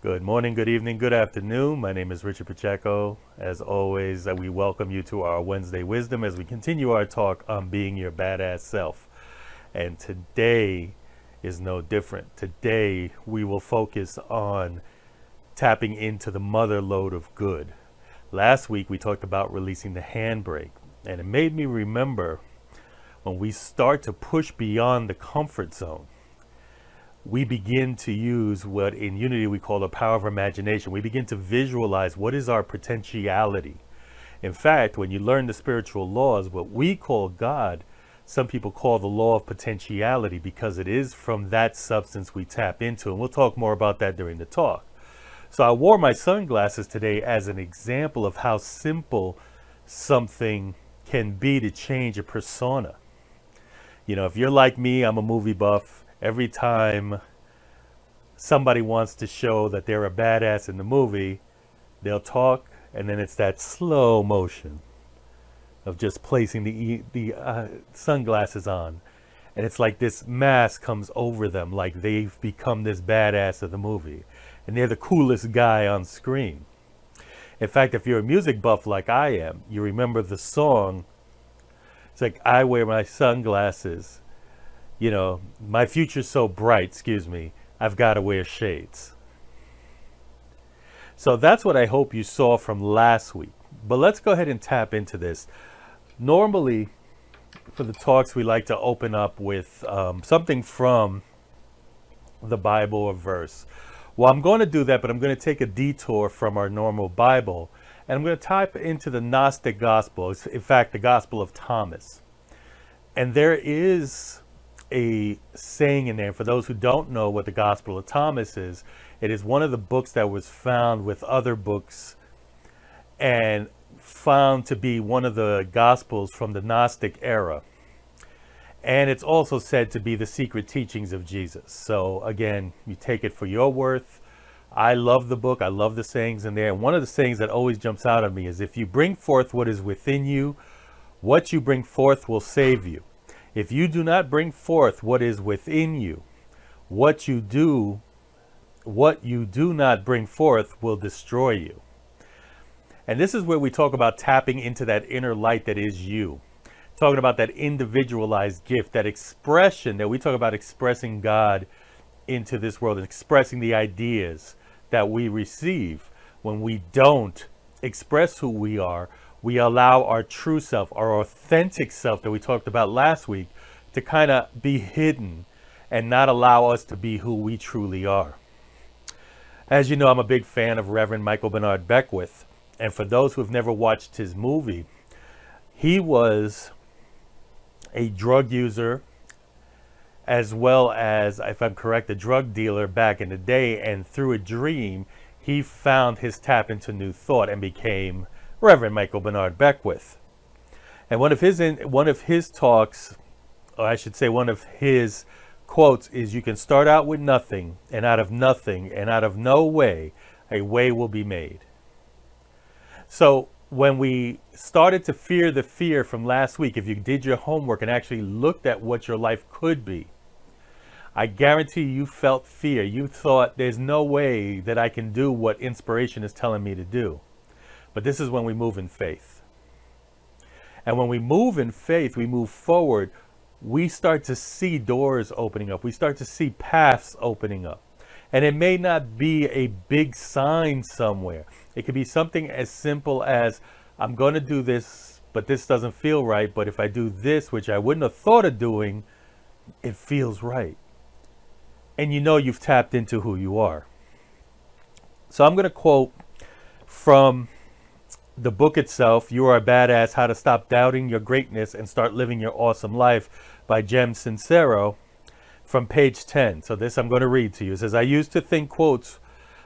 Good morning, good evening, good afternoon. My name is Richard Pacheco. As always, we welcome you to our Wednesday Wisdom as we continue our talk on being your badass self. And today is no different. Today, we will focus on tapping into the Mother Lode of Good. Last week, we talked about releasing the handbrake, and it made me remember when we start to push beyond the comfort zone, we begin to use what in Unity we call the power of imagination. We begin to visualize what is our potentiality. In fact, when you learn the spiritual laws, what we call God, some people call the law of potentiality because it is from that substance we tap into. And we'll talk more about that during the talk. So I wore my sunglasses today as an example of how simple something can be to change a persona. You know, if you're like me, I'm a movie buff. Every time somebody wants to show that they're a badass in the movie, they'll talk, and then it's that slow motion of just placing the sunglasses on. And it's like this mask comes over them, like they've become this badass of the movie. And they're the coolest guy on screen. In fact, if you're a music buff like I am, you remember the song. It's like, I wear my sunglasses. You know, my future's so bright, I've got to wear shades. So that's what I hope you saw from last week. But let's go ahead and tap into this. Normally, for the talks, we like to open up with something from the Bible or verse. Well, I'm going to do that, but I'm going to take a detour from our normal Bible. And I'm going to type into the Gnostic Gospel. It's, in fact, the Gospel of Thomas. And there is a saying in there, for those who don't know what the Gospel of Thomas is, it is one of the books that was found with other books and found to be one of the Gospels from the Gnostic era. And it's also said to be the secret teachings of Jesus. So again, you take it for your worth. I love the book. I love the sayings in there. And one of the sayings that always jumps out at me is, if you bring forth what is within you, what you bring forth will save you. If you do not bring forth what is within you, what you do not bring forth will destroy you. And this is where we talk about tapping into that inner light that is you. Talking about that individualized gift, that expression that we talk about, expressing God into this world and expressing the ideas that we receive. When we don't express who we are, we allow our true self, our authentic self that we talked about last week, to kind of be hidden and not allow us to be who we truly are. As you know, I'm a big fan of Reverend Michael Bernard Beckwith. And for those who have never watched his movie, he was a drug user as well as, if I'm correct, a drug dealer back in the day. And through a dream, he found his tap into new thought and became Reverend Michael Bernard Beckwith. And one of his talks, or I should say one of his quotes, is, you can start out with nothing, and out of nothing and out of no way, a way will be made. So when we started to fear the fear from last week, if you did your homework and actually looked at what your life could be, I guarantee you felt fear. You thought, there's no way that I can do what inspiration is telling me to do. But this is when we move in faith. And when we move in faith, we move forward, we start to see doors opening up. We start to see paths opening up. And it may not be a big sign somewhere. It could be something as simple as, I'm going to do this, but this doesn't feel right. But if I do this, which I wouldn't have thought of doing, it feels right. And you know you've tapped into who you are. So I'm going to quote from the book itself, You Are a Badass, How to Stop Doubting Your Greatness and Start Living Your Awesome Life, by Jem Sincero, from page 10. So this I'm going to read to you. It says, I used to think quotes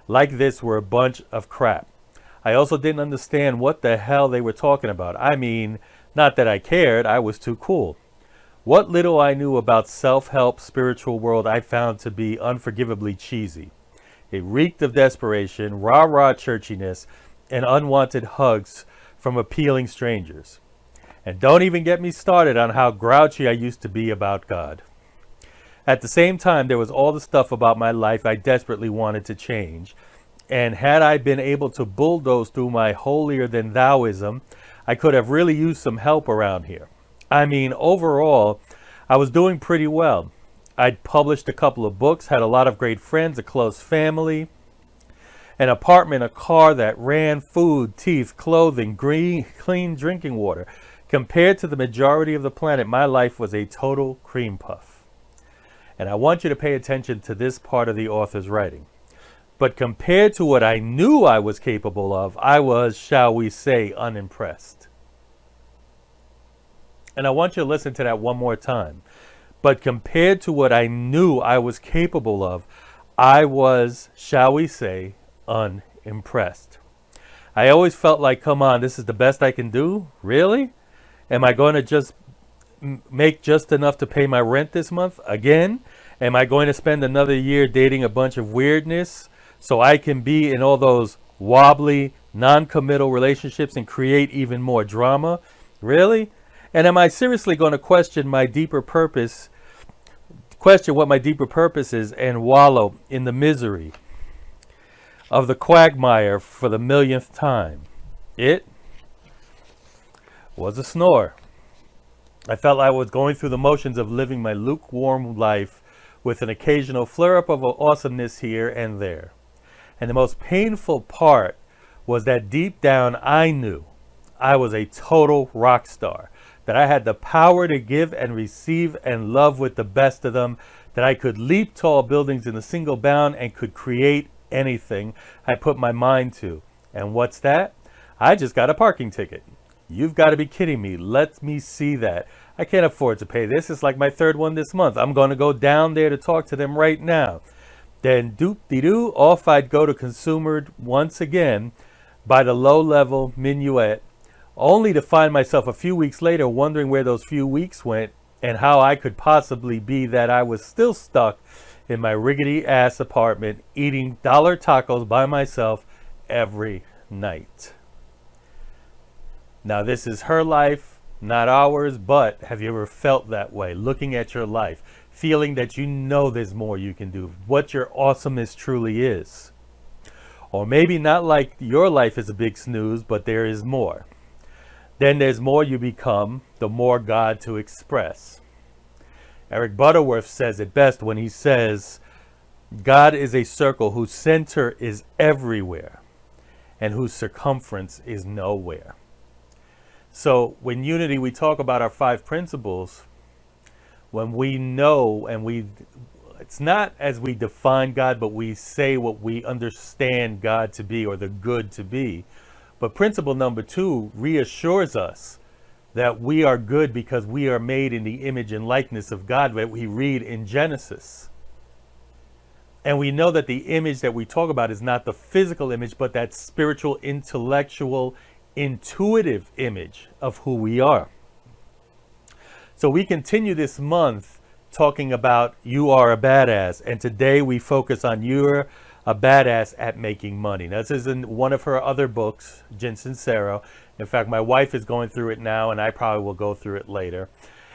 like this were a bunch of crap. I also didn't understand what the hell they were talking about. I mean, not that I cared, I was too cool. What little I knew about self-help spiritual world I found to be unforgivably cheesy. It reeked of desperation, rah-rah churchiness, and unwanted hugs from appealing strangers. And don't even get me started on how grouchy I used to be about God. At the same time, there was all the stuff about my life I desperately wanted to change, And had I been able to bulldoze through my holier than thouism, I could have really used some help around here. I mean, overall, I was doing pretty well. I'd published a couple of books, had a lot of great friends, a close family, an apartment, a car that ran, food, teeth, clothing, clean drinking water. Compared to the majority of the planet, my life was a total cream puff. And I want you to pay attention to this part of the author's writing. But compared to what I knew I was capable of, I was, shall we say, unimpressed. And I want you to listen to that one more time. But compared to what I knew I was capable of, I was, shall we say, unimpressed. I always felt like, come on, this is the best I can do? Really? Am I going to just make just enough to pay my rent this month? Again? Am I going to spend another year dating a bunch of weirdness so I can be in all those wobbly, non-committal relationships and create even more drama? Really? And am I seriously going to question what my deeper purpose is and wallow in the misery of the quagmire for the millionth time? It was a snore. I felt I was going through the motions of living my lukewarm life with an occasional flare-up of awesomeness here and there. And the most painful part was that deep down I knew I was a total rock star, that I had the power to give and receive and love with the best of them, that I could leap tall buildings in a single bound and could create anything I put my mind to. And what's that? I just got a parking ticket. You've got to be kidding me. Let me see that. I can't afford to pay this. It's like my third one this month. I'm going to go down there to talk to them right now. Then doop-de-doo, off I'd go to consumed once again by the low-level minuet, only to find myself a few weeks later wondering where those few weeks went and how I could possibly be that I was still stuck in my rickety-ass apartment eating dollar tacos by myself every night. Now, this is her life, not ours, but have you ever felt that way, looking at your life, feeling that you know there's more you can do, what your awesomeness truly is? Or maybe not like your life is a big snooze, but there is more. Then there's more you become, the more God to express. Eric Butterworth says it best when he says, God is a circle whose center is everywhere and whose circumference is nowhere. So when Unity, we talk about our 5 principles, when we know it's not as we define God, but we say what we understand God to be or the good to be. But principle number 2 reassures us that we are good because we are made in the image and likeness of God, that we read in Genesis. And we know that the image that we talk about is not the physical image, but that spiritual, intellectual, intuitive image of who we are. So we continue this month talking about you are a badass, and today we focus on you're a badass at making money. Now, this is in one of her other books, Jen Sincero. In fact, my wife is going through it now, and I probably will go through it later.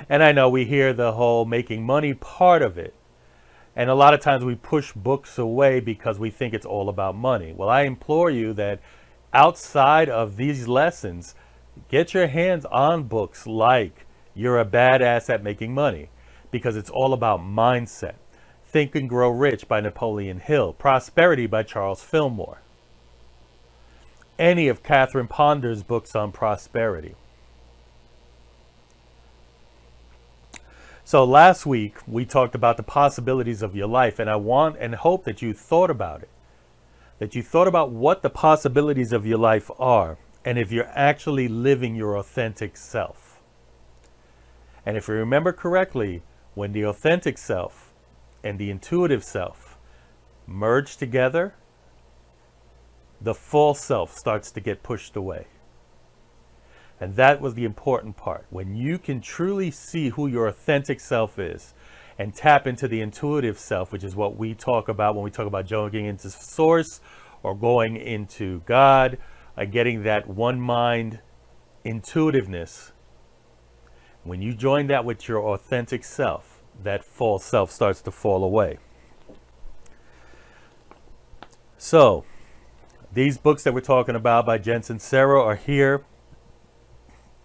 And I know we hear the whole making money part of it, and a lot of times we push books away because we think it's all about money. Well, I implore you that outside of these lessons, get your hands on books like You're a Badass at Making Money, because it's all about mindset. Think and Grow Rich by Napoleon Hill, Prosperity by Charles Fillmore, any of Catherine Ponder's books on prosperity. So last week we talked about the possibilities of your life, and I want and hope that you thought about it. That you thought about what the possibilities of your life are, and if you're actually living your authentic self. And if you remember correctly, when the authentic self and the intuitive self merge together, the false self starts to get pushed away. And that was the important part. When you can truly see who your authentic self is and tap into the intuitive self, which is what we talk about when we talk about going into source or going into God, getting that one mind intuitiveness. When you join that with your authentic self, that false self starts to fall away. So, These books that we're talking about by Jensen Sarah are here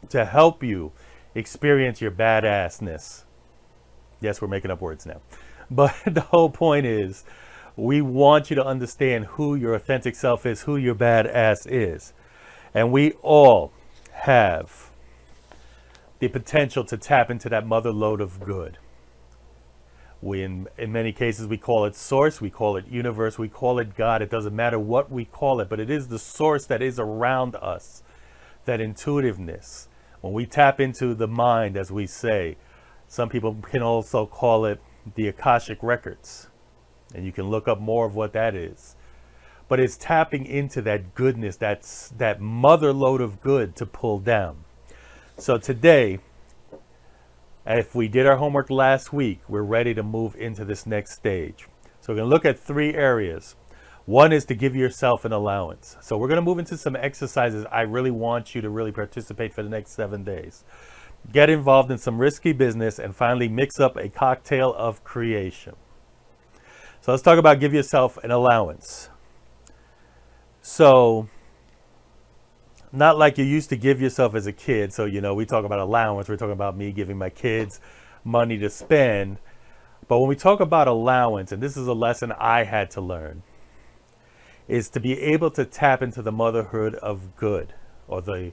to help you experience your badassness. Yes, we're making up words now. But the whole point is, we want you to understand who your authentic self is, who your badass is. And we all have the potential to tap into that mother lode of good. In many cases, we call it source, we call it universe, we call it God. It doesn't matter what we call it, but it is the source that is around us, that intuitiveness. When we tap into the mind, as we say, some people can also call it the Akashic Records. And you can look up more of what that is. But it's tapping into that goodness, that mother lode of good to pull down. So today, if we did our homework last week, we're ready to move into this next stage. So we're going to look at 3 areas. One is to give yourself an allowance. So we're going to move into some exercises. I really want you to really participate for the next 7 days. Get involved in some risky business and finally mix up a cocktail of creation. So let's talk about give yourself an allowance. So, not like you used to give yourself as a kid. So, we talk about allowance. We're talking about me giving my kids money to spend. But when we talk about allowance, and this is a lesson I had to learn, is to be able to tap into the motherhood of good, or the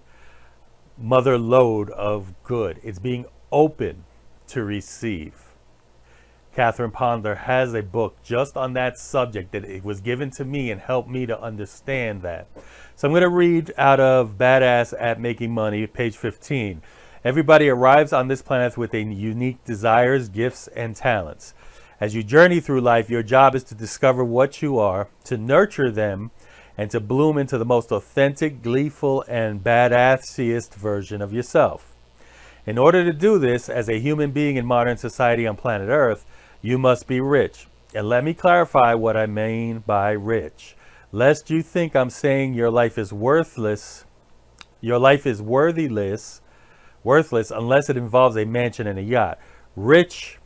mother lode of good. It's being open to receive. Catherine Ponder has a book just on that subject that it was given to me and helped me to understand that. So I'm going to read out of Badass at Making Money, page 15. Everybody arrives on this planet with a unique desires, gifts, and talents. As you journey through life, your job is to discover what you are, to nurture them, and to bloom into the most authentic, gleeful, and badassiest version of yourself. In order to do this, as a human being in modern society on planet Earth, you must be rich. And let me clarify what I mean by rich. Lest you think I'm saying your life is worthless. Your life is worthless unless it involves a mansion and a yacht. Rich,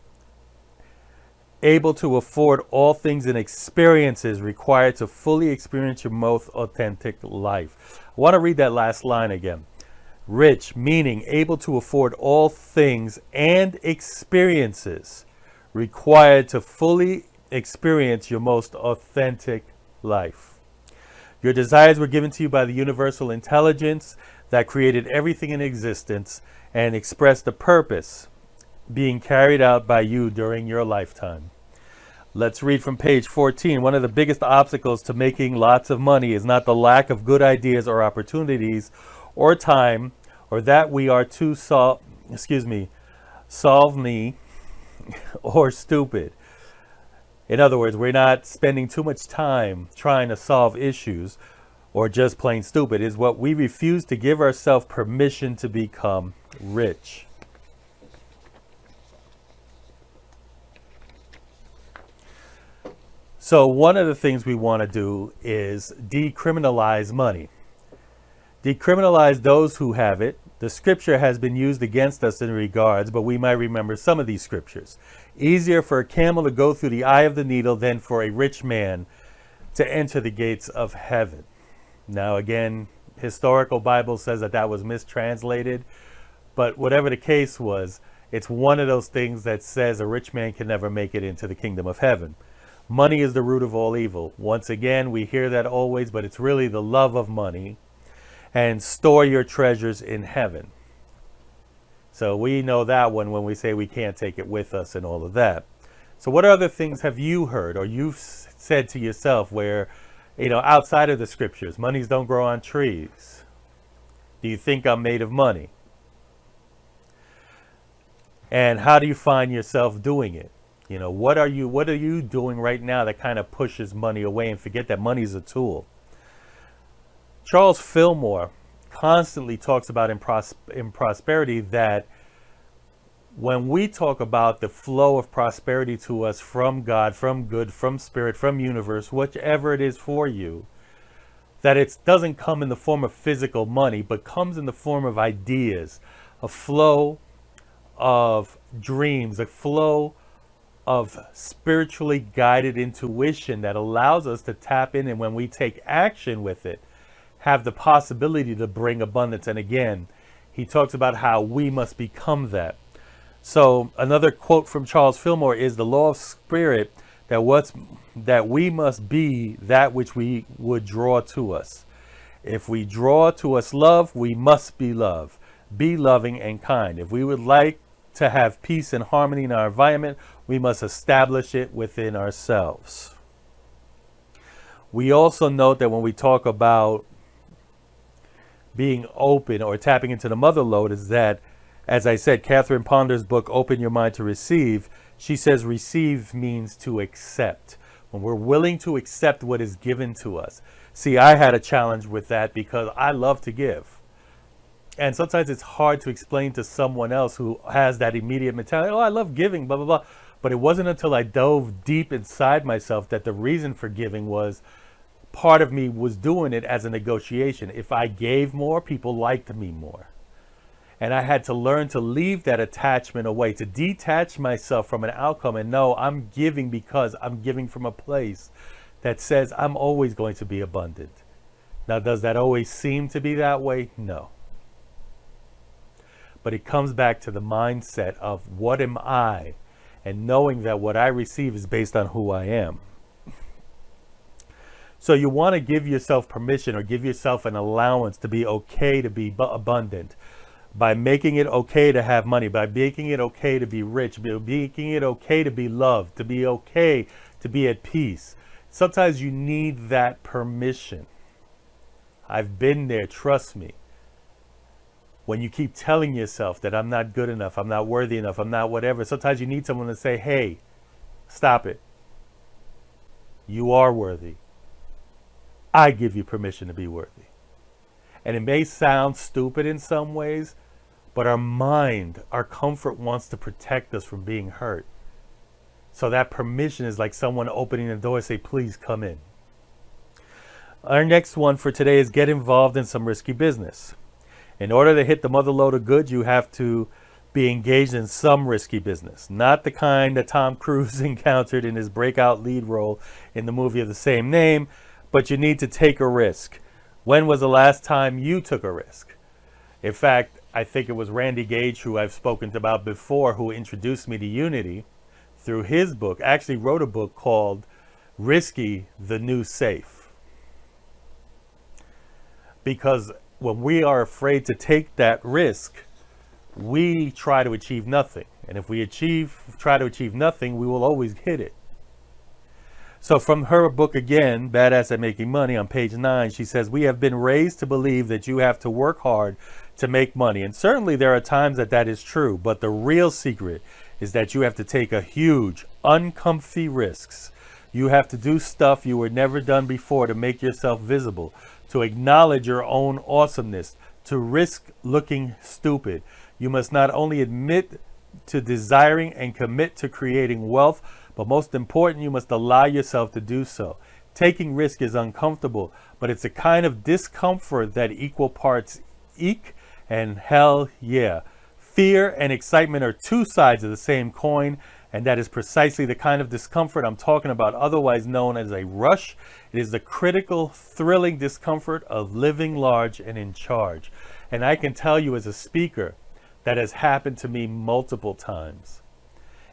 able to afford all things and experiences required to fully experience your most authentic life. I want to read that last line again. Rich, meaning able to afford all things and experiences required to fully experience your most authentic life. Your desires were given to you by the universal intelligence that created everything in existence and expressed a purpose being carried out by you during your lifetime. Let's read from page 14. One of the biggest obstacles to making lots of money is not the lack of good ideas or opportunities or time, or that we are too solve-me or stupid. In other words, we're not spending too much time trying to solve issues or just plain stupid. It's what we refuse to give ourselves permission to become rich. So one of the things we want to do is decriminalize money. Decriminalize those who have it. The scripture has been used against us in regards, but we might remember some of these scriptures. Easier for a camel to go through the eye of the needle than for a rich man to enter the gates of heaven. Now again, historical Bible says that was mistranslated, but whatever the case was, it's one of those things that says a rich man can never make it into the kingdom of heaven. Money is the root of all evil. Once again, we hear that always, but it's really the love of money. And store your treasures in heaven. So we know that one when we say we can't take it with us and all of that. So what other things have you heard or you've said to yourself where, outside of the scriptures, monies don't grow on trees? Do you think I'm made of money? And how do you find yourself doing it? What are you doing right now that kind of pushes money away and forget that money is a tool? Charles Fillmore constantly talks about in prosperity that when we talk about the flow of prosperity to us from God, from good, from spirit, from universe, whichever it is for you, that it doesn't come in the form of physical money, but comes in the form of ideas, a flow of dreams, a flow of spiritually guided intuition that allows us to tap in, and when we take action with it, have the possibility to bring abundance. And again, he talks about how we must become that. So another quote from Charles Fillmore is the law of spirit, that we must be that which we would draw to us. If we draw to us love, we must be love. Be loving and kind. If we would like to have peace and harmony in our environment, we must establish it within ourselves. We also note that when we talk about being open or tapping into the mother lode, is that, as I said, Catherine Ponder's book, Open Your Mind to Receive, she says receive means to accept. When we're willing to accept what is given to us. See, I had a challenge with that because I love to give. And sometimes it's hard to explain to someone else who has that immediate mentality, oh, I love giving, blah, blah, blah. But it wasn't until I dove deep inside myself that the reason for giving was part of me was doing it as a negotiation. If I gave more, people liked me more. And I had to learn to leave that attachment away, to detach myself from an outcome and know I'm giving because I'm giving from a place that says I'm always going to be abundant. Now, does that always seem to be that way? No. But it comes back to the mindset of what am I, and knowing that what I receive is based on who I am. So you want to give yourself permission or give yourself an allowance to be okay to be abundant by making it okay to have money, by making it okay to be rich, by making it okay to be loved, to be okay to be at peace. Sometimes you need that permission. I've been there, trust me. When you keep telling yourself that I'm not good enough, I'm not worthy enough, I'm not whatever, sometimes you need someone to say, hey, stop it. You are worthy. I give you permission to be worthy. And it may sound stupid in some ways, but our mind, our comfort wants to protect us from being hurt. So that permission is like someone opening the door and say, please come in. Our next one for today is get involved in some risky business. In order to hit the mother lode of good, you have to be engaged in some risky business. Not the kind that Tom Cruise encountered in his breakout lead role in the movie of the same name, but you need to take a risk. When was the last time you took a risk? In fact, I think it was Randy Gage, who I've spoken about before, who introduced me to Unity through his book, actually wrote a book called Risky, the New Safe. Because when we are afraid to take that risk, we try to achieve nothing. And if we try to achieve nothing, we will always hit it. So from her book again, Badass at Making Money, on page 9, she says, we have been raised to believe that you have to work hard to make money. And certainly there are times that is true. But the real secret is that you have to take a huge, uncomfy risks. You have to do stuff you were never done before to make yourself visible, to acknowledge your own awesomeness, to risk looking stupid. You must not only admit to desiring and commit to creating wealth, but most important, you must allow yourself to do so. Taking risk is uncomfortable, but it's a kind of discomfort that equal parts eek and hell yeah. Fear and excitement are two sides of the same coin, and that is precisely the kind of discomfort I'm talking about, otherwise known as a rush. It is the critical, thrilling discomfort of living large and in charge. And I can tell you as a speaker, that has happened to me multiple times.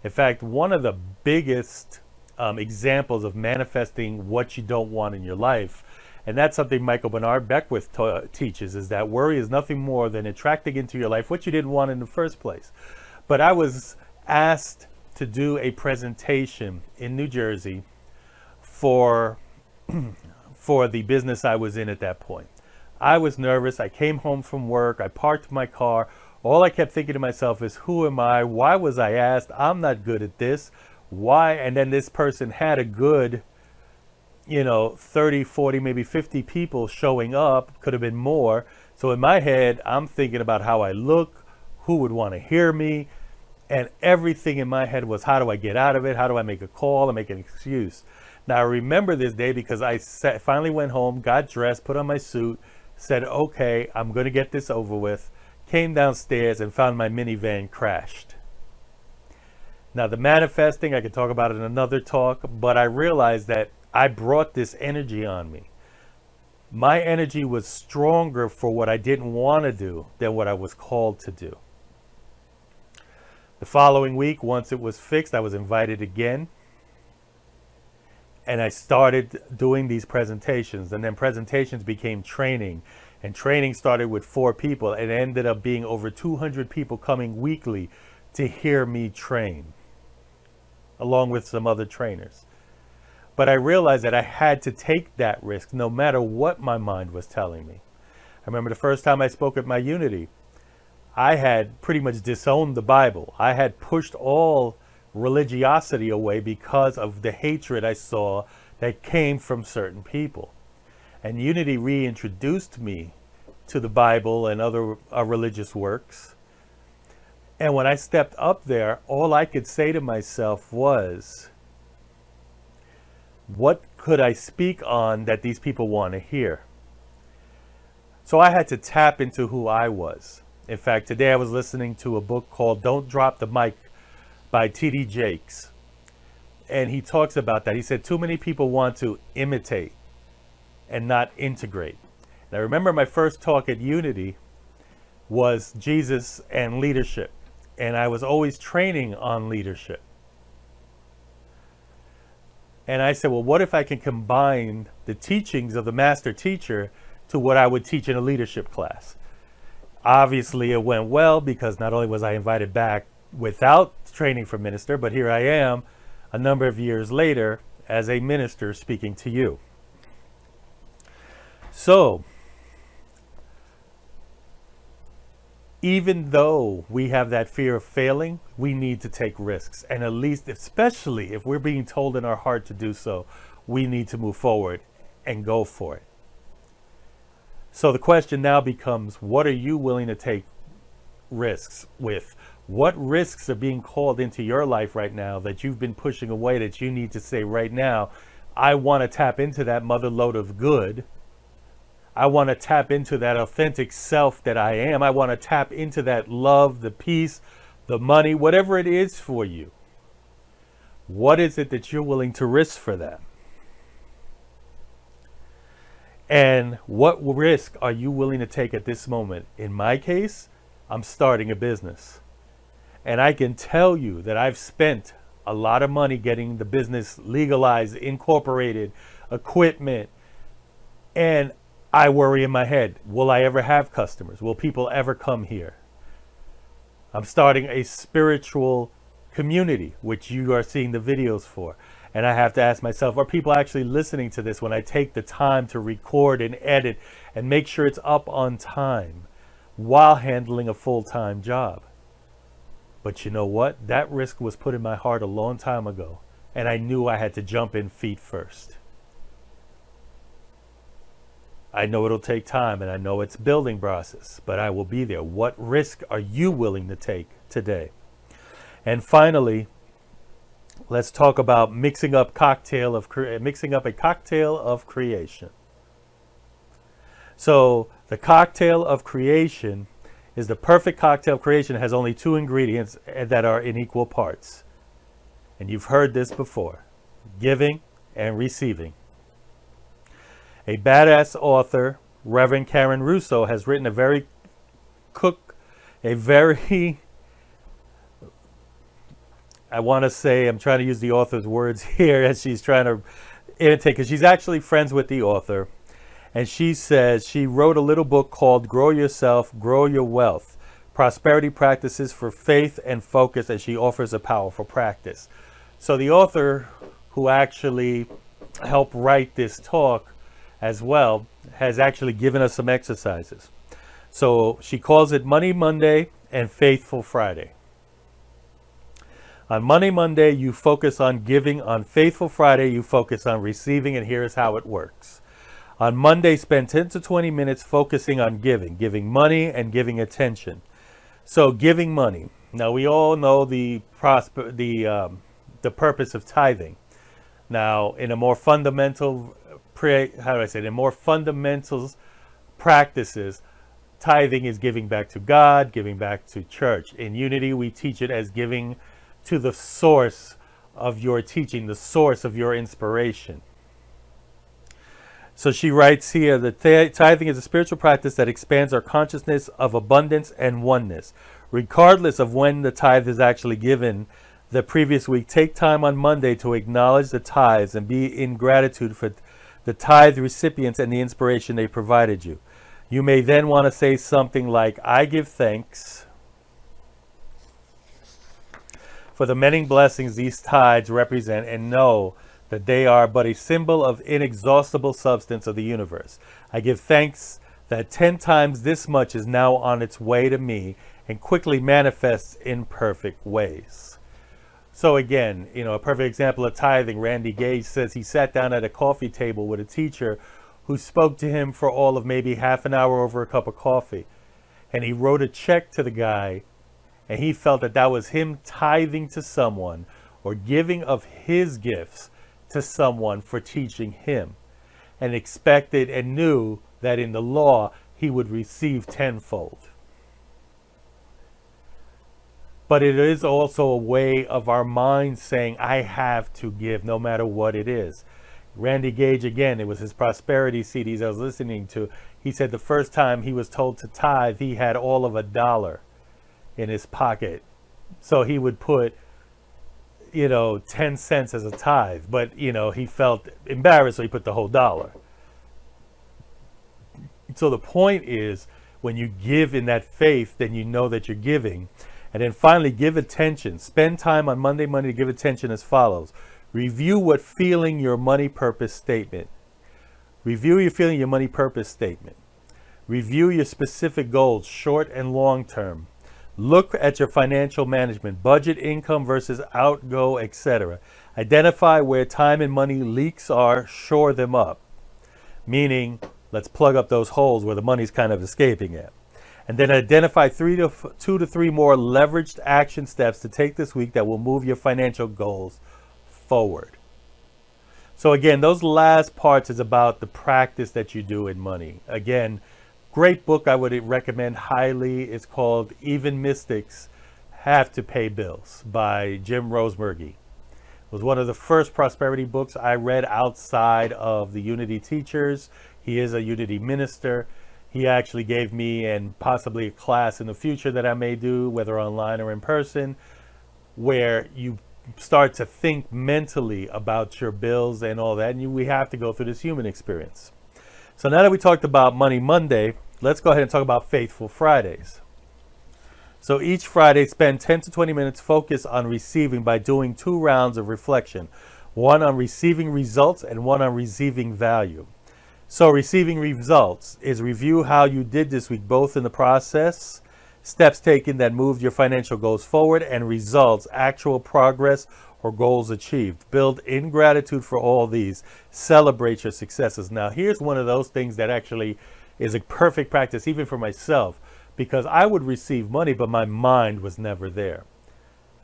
In fact, one of the biggest examples of manifesting what you don't want in your life, and that's something Michael Bernard Beckwith teaches, is that worry is nothing more than attracting into your life what you didn't want in the first place. But I was asked to do a presentation in New Jersey for the business I was in at that point. I was nervous. I came home from work. I parked my car. All I kept thinking to myself is, who am I? Why was I asked? I'm not good at this. Why? And then this person had a good, 30, 40, maybe 50 people showing up. Could have been more. So in my head, I'm thinking about how I look, who would want to hear me. And everything in my head was, how do I get out of it? How do I make a call and make an excuse? Now I remember this day because I finally went home, got dressed, put on my suit, said, okay, I'm going to get this over with. Came downstairs and found my minivan crashed. Now, the manifesting, I could talk about it in another talk, but I realized that I brought this energy on me. My energy was stronger for what I didn't want to do than what I was called to do. The following week, once it was fixed, I was invited again. And I started doing these presentations. And then presentations became training. And training started with 4 people. And it ended up being over 200 people coming weekly to hear me train, along with some other trainers. But I realized that I had to take that risk no matter what my mind was telling me. I remember the first time I spoke at my Unity, I had pretty much disowned the Bible. I had pushed all religiosity away because of the hatred I saw that came from certain people. And Unity reintroduced me to the Bible and other religious works. And when I stepped up there, all I could say to myself was, what could I speak on that these people want to hear? So I had to tap into who I was. In fact, today I was listening to a book called Don't Drop the Mic by T.D. Jakes. And he talks about that. He said, too many people want to imitate and not integrate. And I remember my first talk at Unity was Jesus and leadership. And I was always training on leadership. And I said, well, what if I can combine the teachings of the master teacher to what I would teach in a leadership class? Obviously, it went well because not only was I invited back without training for minister, but here I am a number of years later as a minister speaking to you. So, even though we have that fear of failing, we need to take risks. And at least, especially if we're being told in our heart to do so, we need to move forward and go for it. So the question now becomes, what are you willing to take risks with? What risks are being called into your life right now that you've been pushing away that you need to say right now, I want to tap into that Mother Lode of Good. I want to tap into that authentic self that I am. I want to tap into that love, the peace, the money, whatever it is for you. What is it that you're willing to risk for that? And what risk are you willing to take at this moment? In my case, I'm starting a business. And I can tell you that I've spent a lot of money getting the business legalized, incorporated, equipment, and I worry in my head, will I ever have customers? Will people ever come here? I'm starting a spiritual community, which you are seeing the videos for. And I have to ask myself, are people actually listening to this when I take the time to record and edit and make sure it's up on time while handling a full-time job? But you know what? That risk was put in my heart a long time ago. And I knew I had to jump in feet first. I know it'll take time and I know it's a building process, but I will be there. What risk are you willing to take today? And finally, let's talk about mixing up a cocktail of creation. So the cocktail of creation is the perfect cocktail of creation. It has only 2 ingredients that are in equal parts. And you've heard this before: giving and receiving. A badass author, Reverend Karen Russo, has written I want to say, I'm trying to use the author's words here as she's trying to imitate, because she's actually friends with the author. And she says she wrote a little book called Grow Yourself, Grow Your Wealth, Prosperity Practices for Faith and Focus, and she offers a powerful practice. So the author, who actually helped write this talk as well, has actually given us some exercises. So she calls it Money Monday and Faithful Friday. On Money Monday, you focus on giving. On Faithful Friday, you focus on receiving, and here's how it works. On Monday, spend 10 to 20 minutes focusing on giving money and giving attention. So giving money. Now, we all know the purpose of tithing. Now, in a more fundamental fundamentals practices, tithing is giving back to God, giving back to church. In Unity, we teach it as giving to the source of your teaching, the source of your inspiration. So she writes here that tithing is a spiritual practice that expands our consciousness of abundance and oneness. Regardless of when the tithe is actually given the previous week, take time on Monday to acknowledge the tithes and be in gratitude for the tithe recipients and the inspiration they provided you. You may then want to say something like, I give thanks for the many blessings these tithes represent, and know that they are but a symbol of inexhaustible substance of the universe. I give thanks that 10 times this much is now on its way to me and quickly manifests in perfect ways. So again, a perfect example of tithing, Randy Gage says he sat down at a coffee table with a teacher who spoke to him for all of maybe half an hour over a cup of coffee. And he wrote a check to the guy, and he felt that that was him tithing to someone or giving of his gifts to someone for teaching him, and expected and knew that in the law he would receive tenfold. But it is also a way of our mind saying, I have to give no matter what it is. Randy Gage, again, it was his prosperity CDs I was listening to. He said the first time he was told to tithe, he had all of $1 in his pocket. So he would put, 10 cents as a tithe. But, he felt embarrassed, so he put the whole $1. So the point is, when you give in that faith, then you know that you're giving. And then finally, give attention. Spend time on Monday to give attention as follows. Review what feeling your money purpose statement. Review your feeling your money purpose statement. Review your specific goals, short and long term. Look at your financial management, budget, income versus outgo, etc. Identify where time and money leaks are, shore them up. Meaning, let's plug up those holes where the money's kind of escaping at. And then identify 2 to 3 more leveraged action steps to take this week that will move your financial goals forward. So again, those last parts is about the practice that you do in money. Again, great book I would recommend highly. It's called Even Mystics Have to Pay Bills by Jim Rosemergy. It was one of the first prosperity books I read outside of the Unity teachers. He is a Unity minister. He actually gave me and possibly a class in the future that I may do, whether online or in person, where you start to think mentally about your bills and all that. And we have to go through this human experience. So now that we talked about Money Monday, let's go ahead and talk about Faithful Fridays. So each Friday, spend 10 to 20 minutes focused on receiving by doing 2 rounds of reflection. One on receiving results and one on receiving value. So receiving results is review how you did this week, both in the process, steps taken that moved your financial goals forward, and results, actual progress or goals achieved. Build in gratitude for all these. Celebrate your successes. Now, here's one of those things that actually is a perfect practice, even for myself, because I would receive money, but my mind was never there.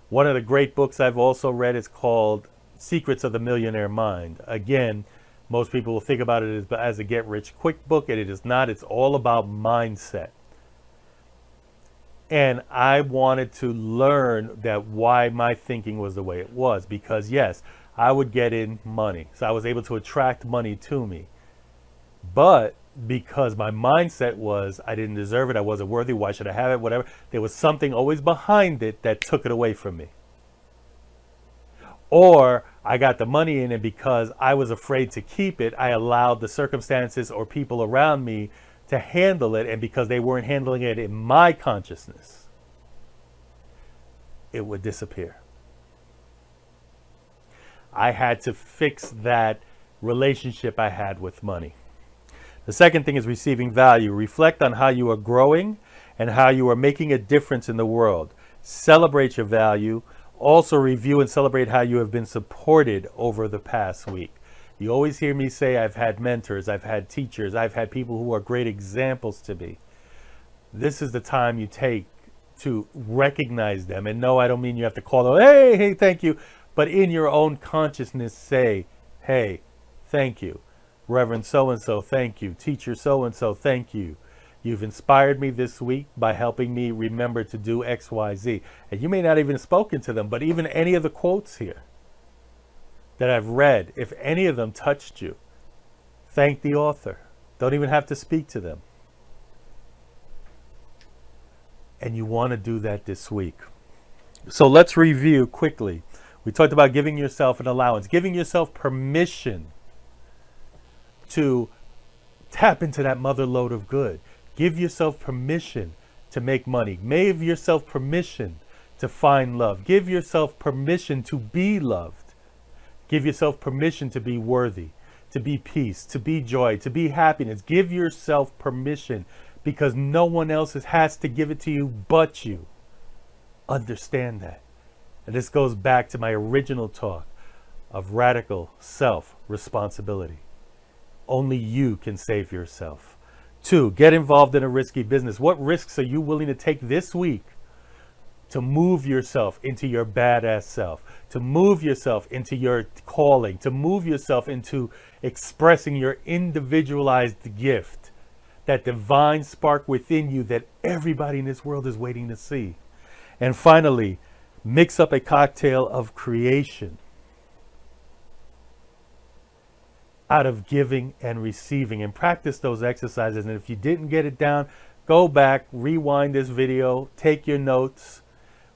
One of the great books I've also read is called Secrets of the Millionaire Mind. Again, most people will think about it as a get-rich-quick book, and it is not. It's all about mindset. And I wanted to learn that why my thinking was the way it was, because yes, I would get in money. So I was able to attract money to me. But because my mindset was, I didn't deserve it, I wasn't worthy, why should I have it, whatever. There was something always behind it that took it away from me. Or I got the money in, and because I was afraid to keep it, I allowed the circumstances or people around me to handle it, and because they weren't handling it in my consciousness, it would disappear. I had to fix that relationship I had with money. The second thing is receiving value. Reflect on how you are growing and how you are making a difference in the world. Celebrate your value. Also review and celebrate how you have been supported over the past week. You always hear me say I've had mentors, I've had teachers, I've had people who are great examples to me. This is the time you take to recognize them. And no, I don't mean you have to call them, hey, thank you. But in your own consciousness say, hey, thank you. Reverend so-and-so, thank you. Teacher so-and-so, thank you. You've inspired me this week by helping me remember to do X, Y, Z. And you may not even have spoken to them, but even any of the quotes here that I've read, if any of them touched you, thank the author. Don't even have to speak to them. And you want to do that this week. So let's review quickly. We talked about giving yourself an allowance, giving yourself permission to tap into that mother lode of good. Give yourself permission to make money. Give yourself permission to find love. Give yourself permission to be loved. Give yourself permission to be worthy, to be peace, to be joy, to be happiness. Give yourself permission, because no one else has to give it to you but you. Understand that. And this goes back to my original talk of radical self-responsibility. Only you can save yourself. 2, get involved in a risky business. What risks are you willing to take this week to move yourself into your badass self, to move yourself into your calling, to move yourself into expressing your individualized gift, that divine spark within you that everybody in this world is waiting to see? And finally, mix up a cocktail of creation out of giving and receiving, and practice those exercises. And if you didn't get it down, go back, rewind this video, take your notes,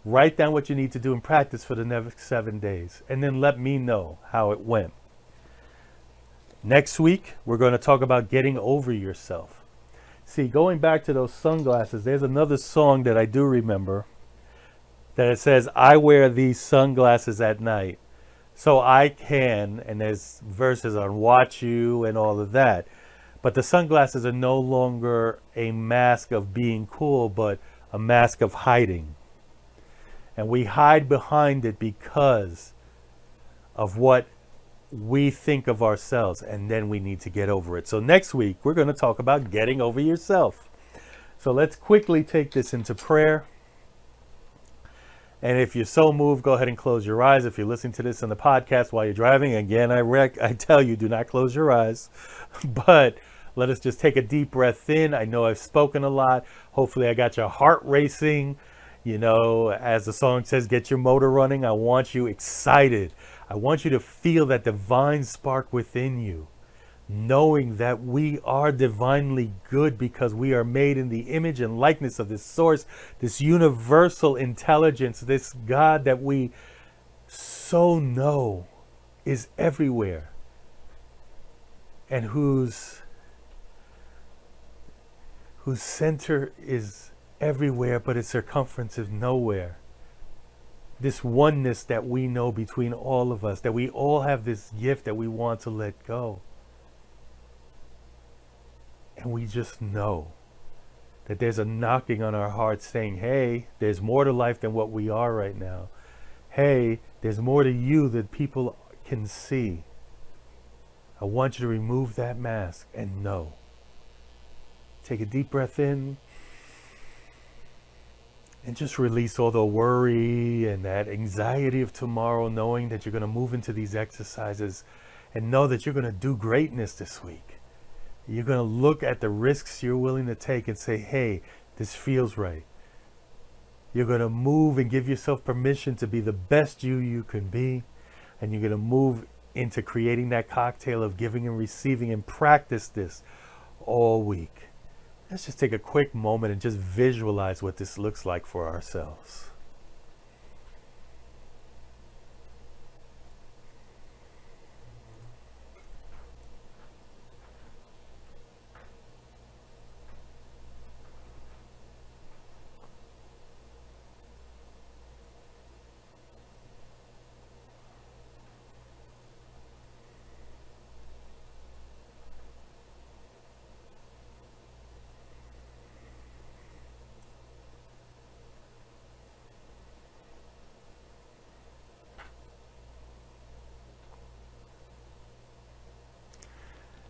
write down what you need to do and practice for the next 7 days, and then let me know how it went. Next week, we're going to talk about getting over yourself. See, going back to those sunglasses, there's another song that I do remember that it says, I wear these sunglasses at night so I can, and there's verses on watch you and all of that. But the sunglasses are no longer a mask of being cool, but a mask of hiding. And we hide behind it because of what we think of ourselves, and then we need to get over it. So next week, we're going to talk about getting over yourself. So let's quickly take this into prayer. And if you're so moved, go ahead and close your eyes. If you're listening to this on the podcast while you're driving, again, I tell you, do not close your eyes. But let us just take a deep breath in. I know I've spoken a lot. Hopefully I got your heart racing. You know, as the song says, get your motor running. I want you excited. I want you to feel that divine spark within you, knowing that we are divinely good because we are made in the image and likeness of this source, this universal intelligence, this God that we so know is everywhere, and whose center is everywhere, but its circumference is nowhere. This oneness that we know between all of us, that we all have this gift that we want to let go. And we just know that there's a knocking on our hearts saying, hey, there's more to life than what we are right now. Hey, there's more to you that people can see. I want you to remove that mask and know. Take a deep breath in and just release all the worry and that anxiety of tomorrow, knowing that you're going to move into these exercises and know that you're going to do greatness this week. You're going to look at the risks you're willing to take and say, hey, this feels right. You're going to move and give yourself permission to be the best you can be. And you're going to move into creating that cocktail of giving and receiving, and practice this all week. Let's just take a quick moment and just visualize what this looks like for ourselves.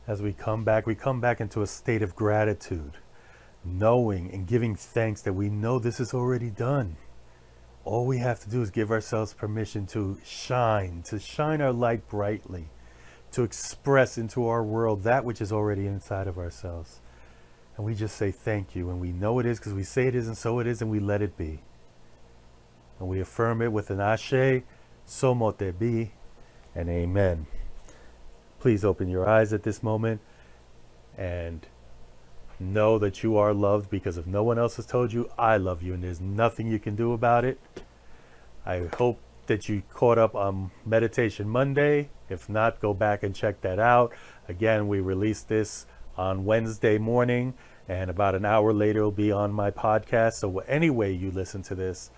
As we come back into a state of gratitude, knowing and giving thanks that we know this is already done. All we have to do is give ourselves permission to shine our light brightly, to express into our world that which is already inside of ourselves. And we just say thank you. And we know it is because we say it is, and so it is, and we let it be. And we affirm it with an ashe, so mote it be, and amen. Please open your eyes at this moment and know that you are loved, because if no one else has told you, I love you, and there's nothing you can do about it. I hope that you caught up on Meditation Monday. If not, go back and check that out. Again, we released this on Wednesday morning, and about an hour later it'll be on my podcast. So any way you listen to this,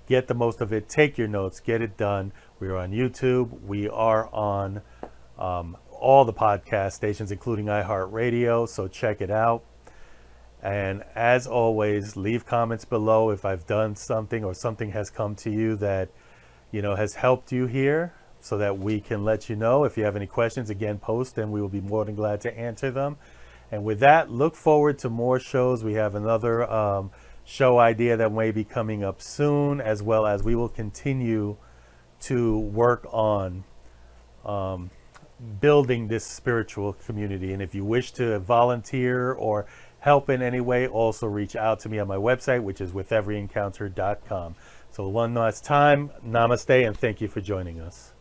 get the most of it. Take your notes. Get it done. We are on YouTube. We are on all the podcast stations, including iHeartRadio. So check it out. And as always, leave comments below if I've done something or something has come to you that, has helped you here, so that we can let you know. If you have any questions, again, post, and we will be more than glad to answer them. And with that, look forward to more shows. We have another show idea that may be coming up soon, as well as we will continue to work on building this spiritual community. And if you wish to volunteer or help in any way, also reach out to me on my website, which is witheveryencounter.com. So one last time, namaste, and thank you for joining us.